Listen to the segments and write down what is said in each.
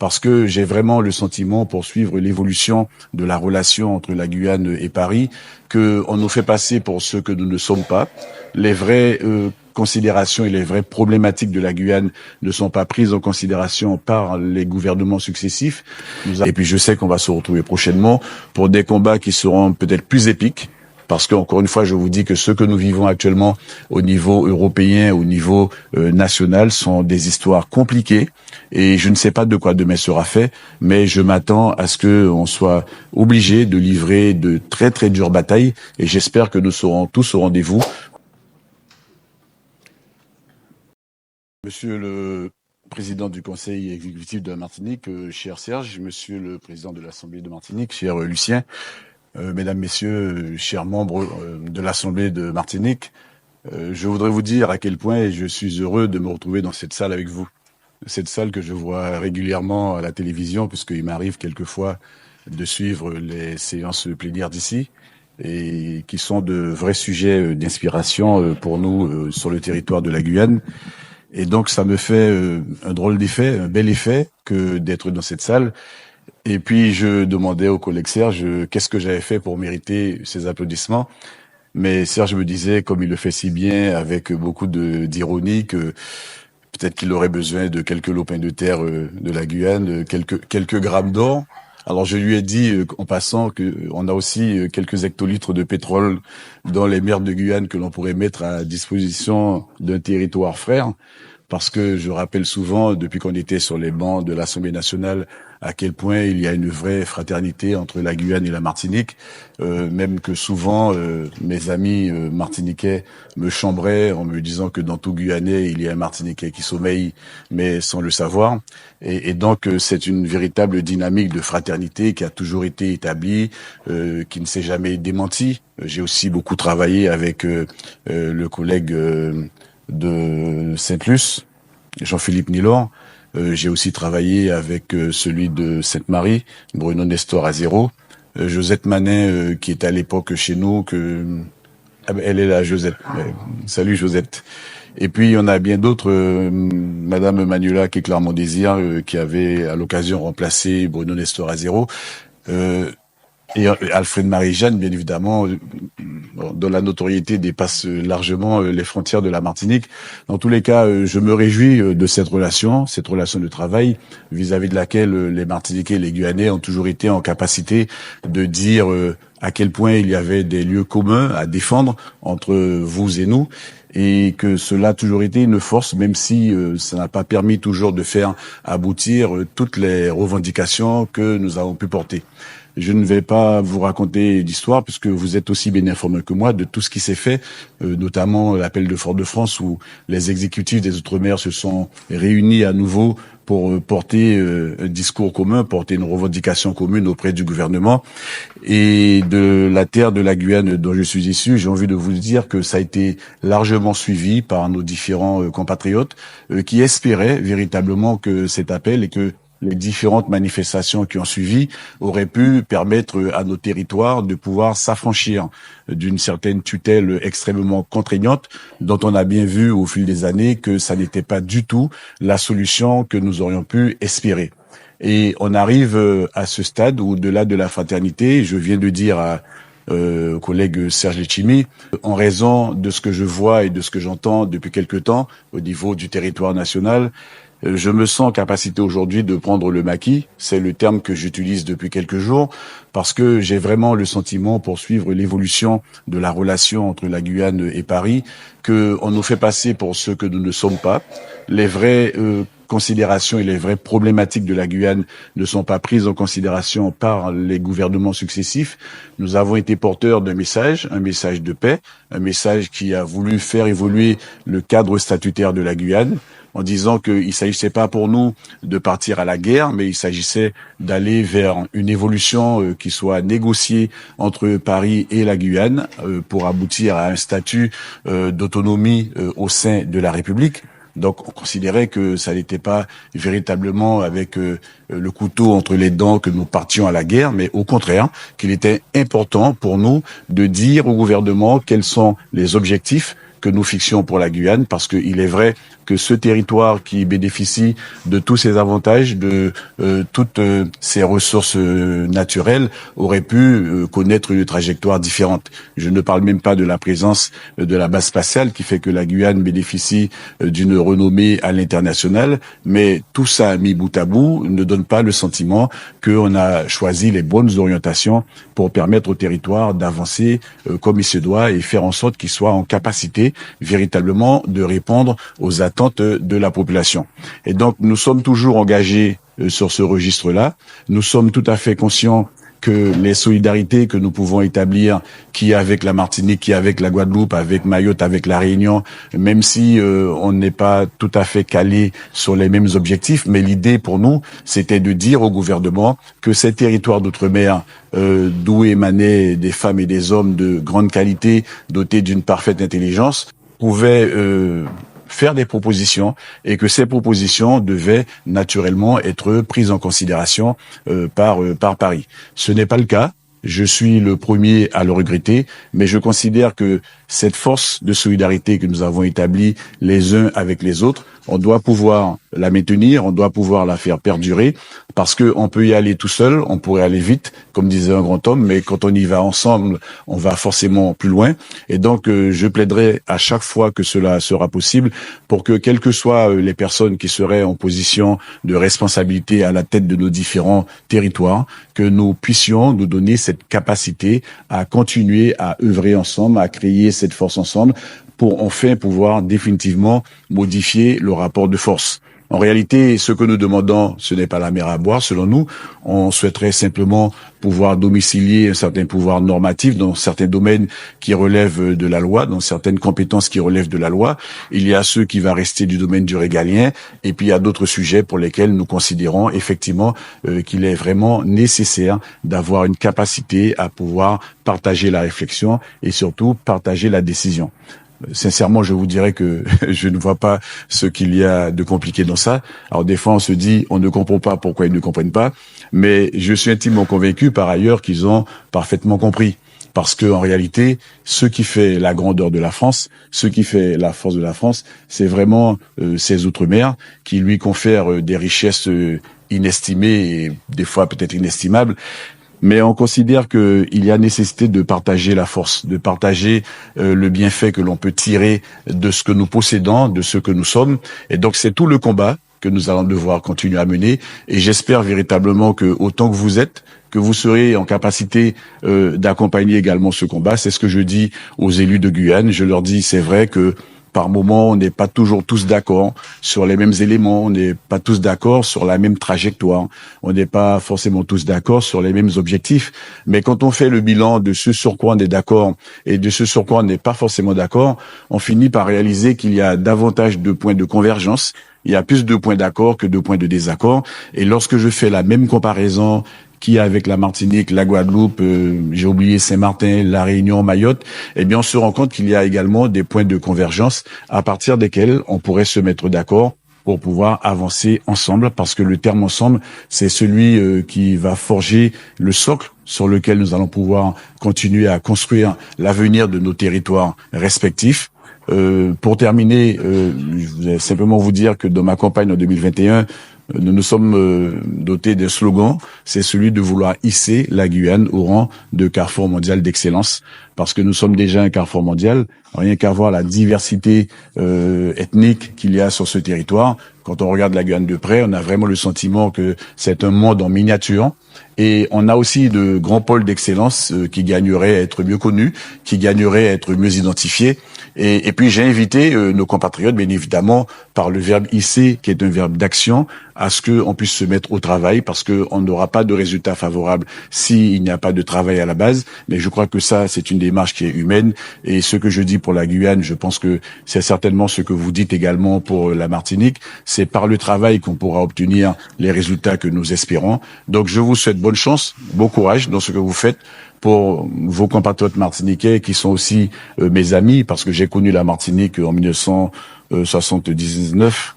parce que j'ai vraiment le sentiment, pour suivre l'évolution de la relation entre la Guyane et Paris, qu'on nous fait passer pour ce que nous ne sommes pas. Les vraies considérations et les vraies problématiques de la Guyane ne sont pas prises en considération par les gouvernements successifs. Et puis je sais qu'on va se retrouver prochainement pour des combats qui seront peut-être plus épiques. Parce qu'encore une fois, je vous dis que ce que nous vivons actuellement au niveau européen, au niveau national, sont des histoires compliquées. Et je ne sais pas de quoi demain sera fait, mais je m'attends à ce qu'on soit obligé de livrer de très très dures batailles. Et j'espère que nous serons tous au rendez-vous. Monsieur le président du Conseil exécutif de la Martinique, cher Serge, monsieur le président de l'Assemblée de Martinique, cher Lucien, mesdames, messieurs, chers membres de l'Assemblée de Martinique, je voudrais vous dire à quel point je suis heureux de me retrouver dans cette salle avec vous. Cette salle que je vois régulièrement à la télévision, puisqu'il m'arrive quelquefois de suivre les séances plénières d'ici, et qui sont de vrais sujets d'inspiration pour nous sur le territoire de la Guyane. Et donc ça me fait un drôle d'effet, un bel effet que d'être dans cette salle. Et puis je demandais au collègue Serge qu'est-ce que j'avais fait pour mériter ces applaudissements. Mais Serge me disait, comme il le fait si bien, avec beaucoup d'ironie, que peut-être qu'il aurait besoin de quelques lopins de terre de la Guyane, quelques grammes d'or. Alors je lui ai dit en passant qu'on a aussi quelques hectolitres de pétrole dans les mers de Guyane que l'on pourrait mettre à disposition d'un territoire frère. Parce que je rappelle souvent, depuis qu'on était sur les bancs de l'Assemblée nationale, à quel point il y a une vraie fraternité entre la Guyane et la Martinique, même que souvent mes amis martiniquais me chambraient en me disant que dans tout Guyanais, il y a un Martiniquais qui sommeille, mais sans le savoir. Et donc c'est une véritable dynamique de fraternité qui a toujours été établie, qui ne s'est jamais démentie. J'ai aussi beaucoup travaillé avec le collègue de Sainte-Luce, Jean-Philippe Nilor. J'ai aussi travaillé avec celui de Sainte-Marie, Bruno Nestor Azero. Josette Manin, qui était à l'époque chez nous, elle est là, Josette. Salut Josette. Et puis il y en a bien d'autres, Madame Manuela qui est Clermont Désir, qui avait à l'occasion remplacé Bruno Nestor Azero. Et Alfred Marie-Jeanne, bien évidemment, dont la notoriété dépasse largement les frontières de la Martinique. Dans tous les cas, je me réjouis de cette relation de travail, vis-à-vis de laquelle les Martiniquais et les Guyanais ont toujours été en capacité de dire à quel point il y avait des lieux communs à défendre entre vous et nous, et que cela a toujours été une force, même si ça n'a pas permis toujours de faire aboutir toutes les revendications que nous avons pu porter. Je ne vais pas vous raconter d'histoire, puisque vous êtes aussi bien informé que moi de tout ce qui s'est fait, notamment l'appel de Fort-de-France, où les exécutifs des Outre-mer se sont réunis à nouveau pour porter un discours commun, porter une revendication commune auprès du gouvernement. Et de la terre de la Guyane dont je suis issu, j'ai envie de vous dire que ça a été largement suivi par nos différents compatriotes qui espéraient véritablement que cet appel et que les différentes manifestations qui ont suivi auraient pu permettre à nos territoires de pouvoir s'affranchir d'une certaine tutelle extrêmement contraignante, dont on a bien vu au fil des années que ça n'était pas du tout la solution que nous aurions pu espérer. Et on arrive à ce stade où, au-delà de la fraternité, je viens de dire au collègue Serge Letchimy, en raison de ce que je vois et de ce que j'entends depuis quelque temps au niveau du territoire national, je me sens en capacité aujourd'hui de prendre le maquis, c'est le terme que j'utilise depuis quelques jours, parce que j'ai vraiment le sentiment, pour suivre l'évolution de la relation entre la Guyane et Paris, qu'on nous fait passer pour ce que nous ne sommes pas. Les vraies considérations et les vraies problématiques de la Guyane ne sont pas prises en considération par les gouvernements successifs. Nous avons été porteurs d'un message, un message de paix, un message qui a voulu faire évoluer le cadre statutaire de la Guyane, en disant qu'il ne s'agissait pas pour nous de partir à la guerre, mais il s'agissait d'aller vers une évolution qui soit négociée entre Paris et la Guyane pour aboutir à un statut d'autonomie au sein de la République. Donc on considérait que ça n'était pas véritablement avec le couteau entre les dents que nous partions à la guerre, mais au contraire, qu'il était important pour nous de dire au gouvernement quels sont les objectifs que nous fixions pour la Guyane, parce qu'il est vrai que ce territoire qui bénéficie de tous ces avantages, de toutes ces ressources naturelles, aurait pu connaître une trajectoire différente. Je ne parle même pas de la présence de la base spatiale qui fait que la Guyane bénéficie d'une renommée à l'international, mais tout ça mis bout à bout ne donne pas le sentiment qu'on a choisi les bonnes orientations pour permettre au territoire d'avancer comme il se doit et faire en sorte qu'il soit en capacité véritablement de répondre aux attentes de la population. Et donc, nous sommes toujours engagés sur ce registre-là. Nous sommes tout à fait conscients que les solidarités que nous pouvons établir, qui est avec la Martinique, qui est avec la Guadeloupe, avec Mayotte, avec la Réunion, même si on n'est pas tout à fait calé sur les mêmes objectifs, mais l'idée pour nous, c'était de dire au gouvernement que ces territoires d'outre-mer, d'où émanaient des femmes et des hommes de grande qualité, dotés d'une parfaite intelligence, pouvaient faire des propositions et que ces propositions devaient naturellement être prises en considération par Paris. Ce n'est pas le cas. Je suis le premier à le regretter, mais je considère que cette force de solidarité que nous avons établie les uns avec les autres, on doit pouvoir la maintenir, on doit pouvoir la faire perdurer, parce que on peut y aller tout seul, on pourrait aller vite, comme disait un grand homme, mais quand on y va ensemble, on va forcément plus loin. Et donc, je plaiderai à chaque fois que cela sera possible pour que, quelles que soient les personnes qui seraient en position de responsabilité à la tête de nos différents territoires, que nous puissions nous donner cette capacité à continuer à œuvrer ensemble, à créer cette force ensemble, pour enfin pouvoir définitivement modifier le rapport de force. En réalité, ce que nous demandons, ce n'est pas la mer à boire, selon nous. On souhaiterait simplement pouvoir domicilier un certain pouvoir normatif dans certains domaines qui relèvent de la loi, dans certaines compétences qui relèvent de la loi. Il y a ceux qui vont rester du domaine du régalien, et puis il y a d'autres sujets pour lesquels nous considérons effectivement qu'il est vraiment nécessaire d'avoir une capacité à pouvoir partager la réflexion et surtout partager la décision. Sincèrement, je vous dirais que je ne vois pas ce qu'il y a de compliqué dans ça. Alors des fois, on se dit, on ne comprend pas pourquoi ils ne comprennent pas, mais je suis intimement convaincu par ailleurs qu'ils ont parfaitement compris. Parce que en réalité, ce qui fait la grandeur de la France, ce qui fait la force de la France, c'est vraiment ces outre-mer qui lui confèrent des richesses inestimées et des fois peut-être inestimables. Mais on considère qu'il y a nécessité de partager la force, de partager le bienfait que l'on peut tirer de ce que nous possédons, de ce que nous sommes. Et donc c'est tout le combat que nous allons devoir continuer à mener. Et j'espère véritablement que autant que vous serez en capacité d'accompagner également ce combat. C'est ce que je dis aux élus de Guyane. Je leur dis, c'est vrai que par moment, on n'est pas toujours tous d'accord sur les mêmes éléments, on n'est pas tous d'accord sur la même trajectoire, on n'est pas forcément tous d'accord sur les mêmes objectifs. Mais quand on fait le bilan de ce sur quoi on est d'accord et de ce sur quoi on n'est pas forcément d'accord, on finit par réaliser qu'il y a davantage de points de convergence. Il y a plus de points d'accord que de points de désaccord. Et lorsque je fais la même comparaison qui avec la Martinique, la Guadeloupe, j'ai oublié Saint-Martin, la Réunion, Mayotte, eh bien on se rend compte qu'il y a également des points de convergence à partir desquels on pourrait se mettre d'accord pour pouvoir avancer ensemble, parce que le terme ensemble, c'est celui qui va forger le socle sur lequel nous allons pouvoir continuer à construire l'avenir de nos territoires respectifs. Pour terminer, je voudrais simplement vous dire que dans ma campagne en 2021, nous nous sommes dotés d'un slogan, c'est celui de vouloir hisser la Guyane au rang de carrefour mondial d'excellence, parce que nous sommes déjà un carrefour mondial, rien qu'à voir la diversité ethnique qu'il y a sur ce territoire. Quand on regarde la Guyane de près, on a vraiment le sentiment que c'est un monde en miniature. Et on a aussi de grands pôles d'excellence qui gagneraient à être mieux connus, qui gagneraient à être mieux identifiés. Et puis j'ai invité nos compatriotes, bien évidemment, par le verbe hisser, qui est un verbe d'action, à ce qu'on puisse se mettre au travail, parce qu'on n'aura pas de résultats favorables s'il n'y a pas de travail à la base. Mais je crois que ça, c'est une démarche qui est humaine. Et ce que je dis pour la Guyane, je pense que c'est certainement ce que vous dites également pour la Martinique. C'est par le travail qu'on pourra obtenir les résultats que nous espérons. Donc je vous souhaite bonne chance, bon courage dans ce que vous faites pour vos compatriotes martiniquais qui sont aussi mes amis, parce que j'ai connu la Martinique en 1979.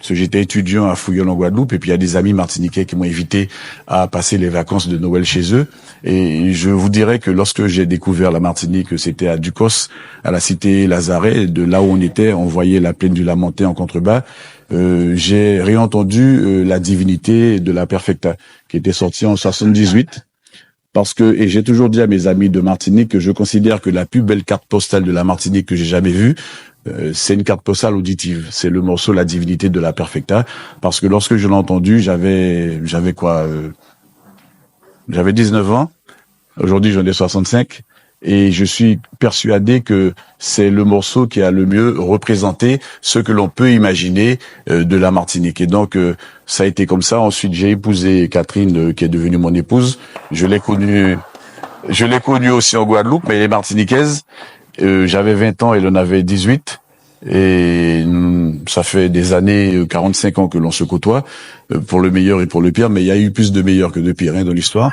parce que j'étais étudiant à Fouillol en Guadeloupe, et puis il y a des amis martiniquais qui m'ont invité à passer les vacances de Noël chez eux. Et je vous dirais que lorsque j'ai découvert la Martinique, c'était à Ducos, à la cité Lazaret, de là où on était, on voyait la plaine du Lamentin en contrebas. J'ai réentendu la divinité de la Perfecta, qui était sortie en 78. Parce que, et j'ai toujours dit à mes amis de Martinique que je considère que la plus belle carte postale de la Martinique que j'ai jamais vue, c'est une carte postale auditive. C'est le morceau La Divinité de la Perfecta. Parce que lorsque je l'ai entendu, j'avais quoi, j'avais 19 ans. Aujourd'hui, j'en ai 65. Et je suis persuadé que c'est le morceau qui a le mieux représenté ce que l'on peut imaginer de la Martinique. Et donc, ça a été comme ça. Ensuite, j'ai épousé Catherine, qui est devenue mon épouse. Je l'ai connue aussi en Guadeloupe, mais elle est martiniquaise. J'avais 20 ans, elle en avait 18. Et ça fait des années, 45 ans que l'on se côtoie, pour le meilleur et pour le pire, mais il y a eu plus de meilleurs que de pires dans l'histoire.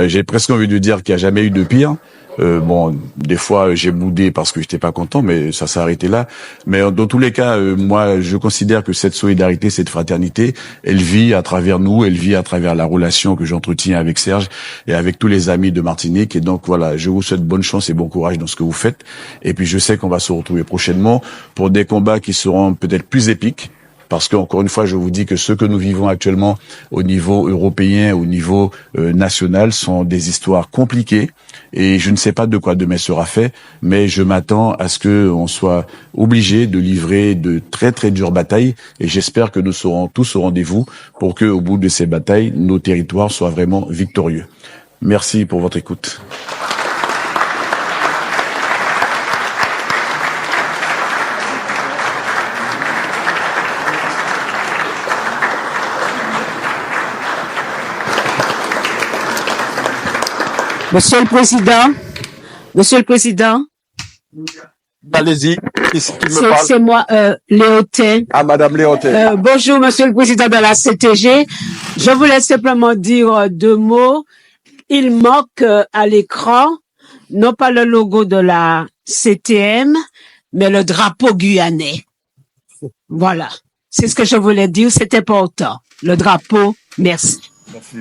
J'ai presque envie de dire qu'il n'y a jamais eu de pire. Bon, des fois j'ai boudé parce que j'étais pas content, mais ça s'est arrêté là. Mais dans tous les cas, moi, je considère que cette solidarité, cette fraternité, elle vit à travers nous, elle vit à travers la relation que j'entretiens avec Serge et avec tous les amis de Martinique. Et donc voilà, je vous souhaite bonne chance et bon courage dans ce que vous faites. Et puis je sais qu'on va se retrouver prochainement pour des combats qui seront peut-être plus épiques. Parce qu'encore une fois, je vous dis que ce que nous vivons actuellement au niveau européen, au niveau national, sont des histoires compliquées. Et je ne sais pas de quoi demain sera fait, mais je m'attends à ce qu'on soit obligé de livrer de très très dures batailles. Et j'espère que nous serons tous au rendez-vous pour que, au bout de ces batailles, nos territoires soient vraiment victorieux. Merci pour votre écoute. Monsieur le Président, Allez-y, qui me parle? c'est moi, Léotin. Ah, Madame Léotin. Bonjour, Monsieur le Président de la CTG. Je voulais simplement dire deux mots. Il manque à l'écran, non pas le logo de la CTM, mais le drapeau guyanais. Voilà. C'est ce que je voulais dire, c'est important. Le drapeau, merci. Merci.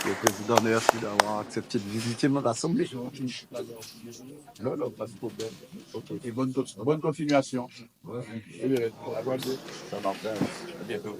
Le Président, merci d'avoir accepté de visiter notre assemblée. Non, pas de problème. Okay. Et bonne continuation. Ouais. Ça marche. À bientôt.